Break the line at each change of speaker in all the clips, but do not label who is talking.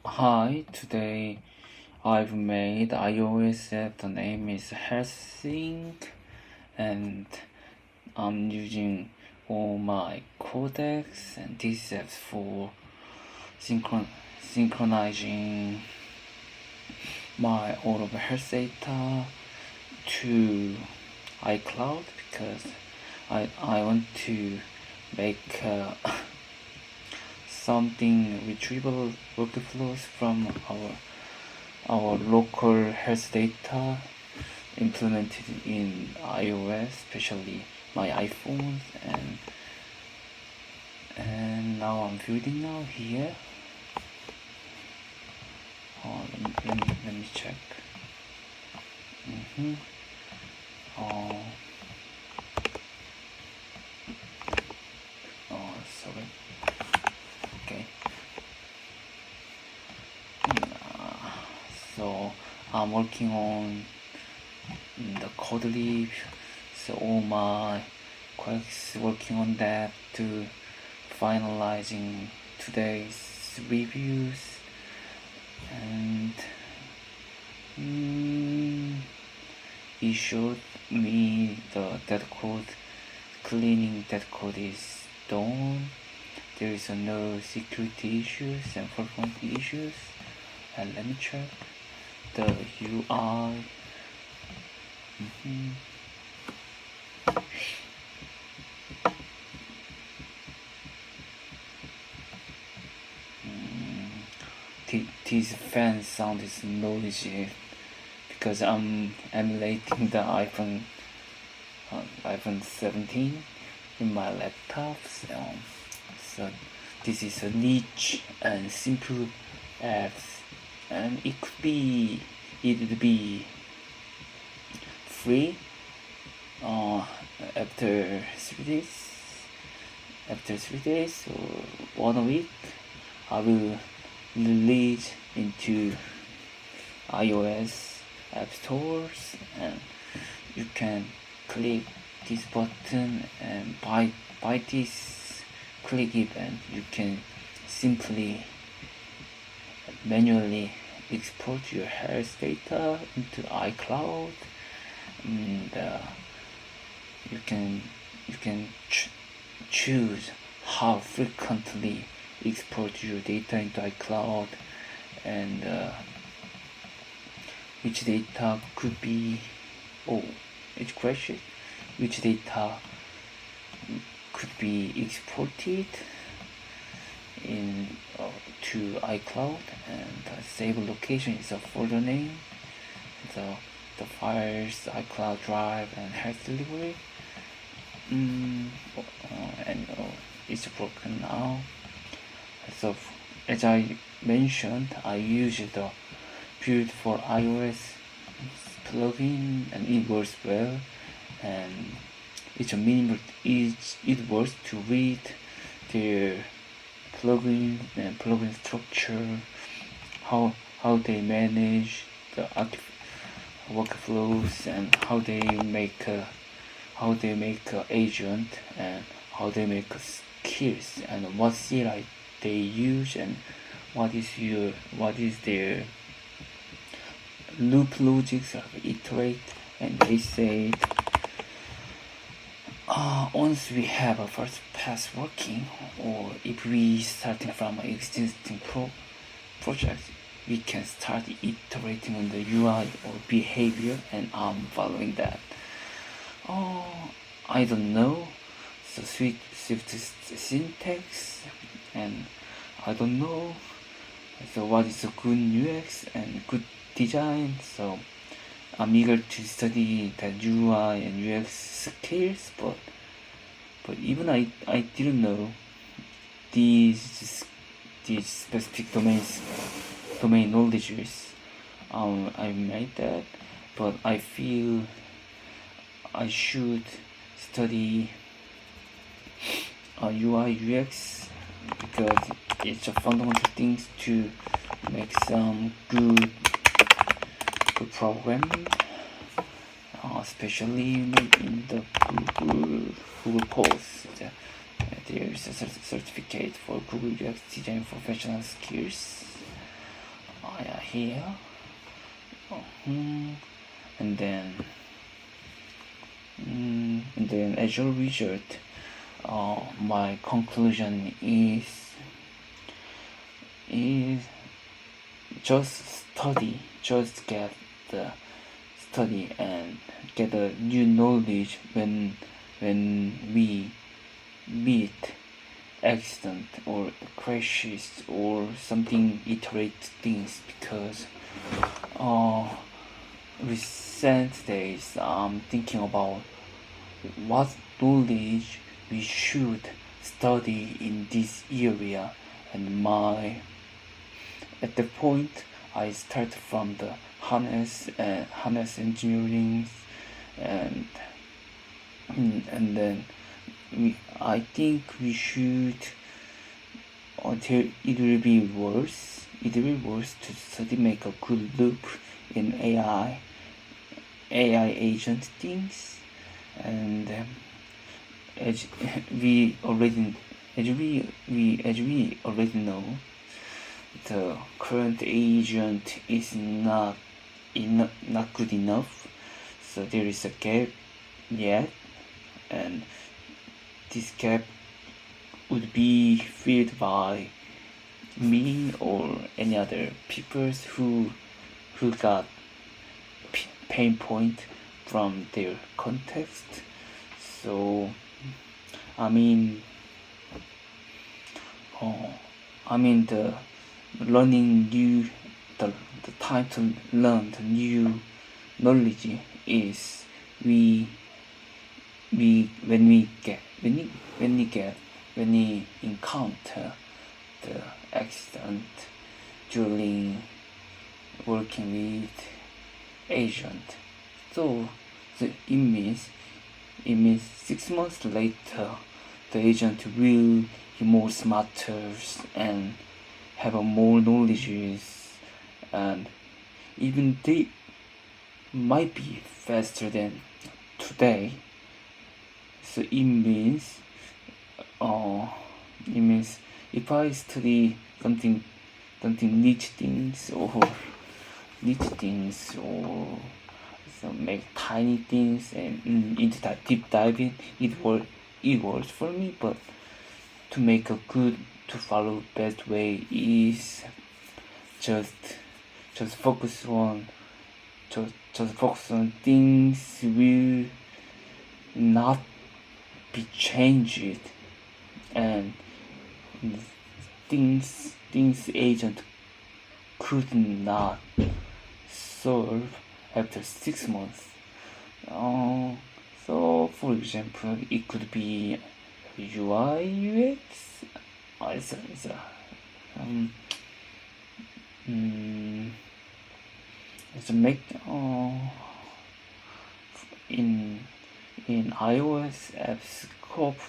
Hi, today I've made iOS app. The name is HealthSync, and I'm using all my Cortex, and this app for synchronizing my all of health data to iCloud because I want to make something retrievable workflows from our local health data implemented in iOS, especially my iPhones, and now I'm building now here. Let me check. Sorry. Okay. So I'm working on the code review. So all my colleagues working on that to finalizing today's reviews, and he showed me that code cleaning. That code is done. There is no security issues and performance issues. And let me check the UI. This fan sound is noisy because I'm emulating the iPhone 17 in my laptop. So this is a niche and simple apps, and it would be free after 3 days. After 3 days or 1 week, I will release into iOS app stores, and you can click this button and by this click event you can simply manually export your health data into iCloud, and you can choose how frequently export your data into iCloud, and which data could be it's crashed, which data could be exported in to iCloud, and the save location is a folder name, the files, iCloud Drive, and health delivery. And it's broken now. So as I mentioned, I use the build for iOS plugin, and it works well, and it's a minimal. It works to read their plugin and plugin structure, how they manage the workflows, and how they make a agent, and how they make skills, and what CLI they use, and what is their loop logics of iterate. And they said once we have a first pass working, or if we starting from an existing project, we can start iterating on the UI or behavior, and I'm following that. I don't know the Swift syntax, and I don't know so what is a good UX and good design. So I'm eager to study the UI and UX skills, but even I didn't know these specific domain knowledges. I made that, but I feel I should study UI UX because it's a fundamental things to make some good programming, especially in the Google course. There is a certificate for Google UX design professional skills. here, and then as a result, my conclusion is just get the study and get a new knowledge when we meet accident or crashes or something iterate things, because recent days I'm thinking about what knowledge we should study in this area, and at the point I start from the harness engineering, and then I think we should, until it will be worse to study, make a good look in AI agent things. And as we already know, the current agent is not good enough, so there is a gap yet, and this gap would be filled by me or any other people who got pain point from their context. So the time to learn the new knowledge is when we encounter the accident during working with agent. So it means 6 months later the agent will be more smarter and have more knowledge, and even they might be faster than today. So it means if I study something niche things or some make tiny things and into that deep diving, it works for me. But to make a good, to follow best way is just focus on things will not be changed, and things agent could not solve after 6 months. So for example, it could be UI UX. In iOS app scope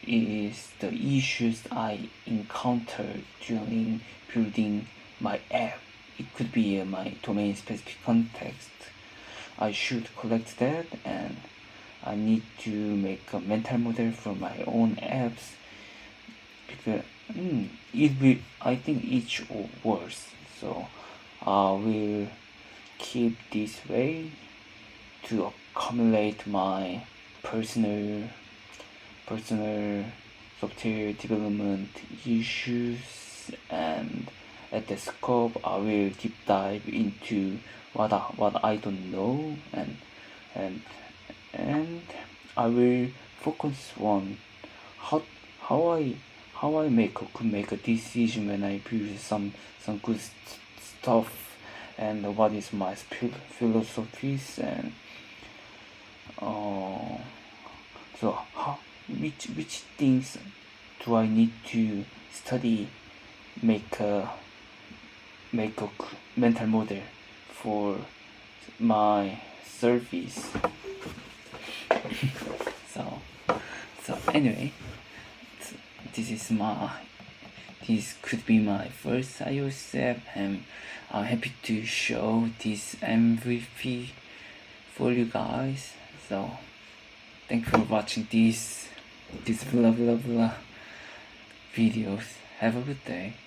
is the issues I encountered during building my app. It could be my domain specific context. I should collect that, and I need to make a mental model for my own apps, because I think each worse. So I will keep this way to accumulate my personal software development issues, and at the scope I will deep dive into what I don't know, and I will focus on how I could make a decision when I build some good stuff, and what is my philosophies, and so which things do I need to study, make a mental model for my service. so anyway, this could be my first iOS app, and I'm happy to show this MVP for you guys. So thank you for watching these blah blah blah videos. Have a good day.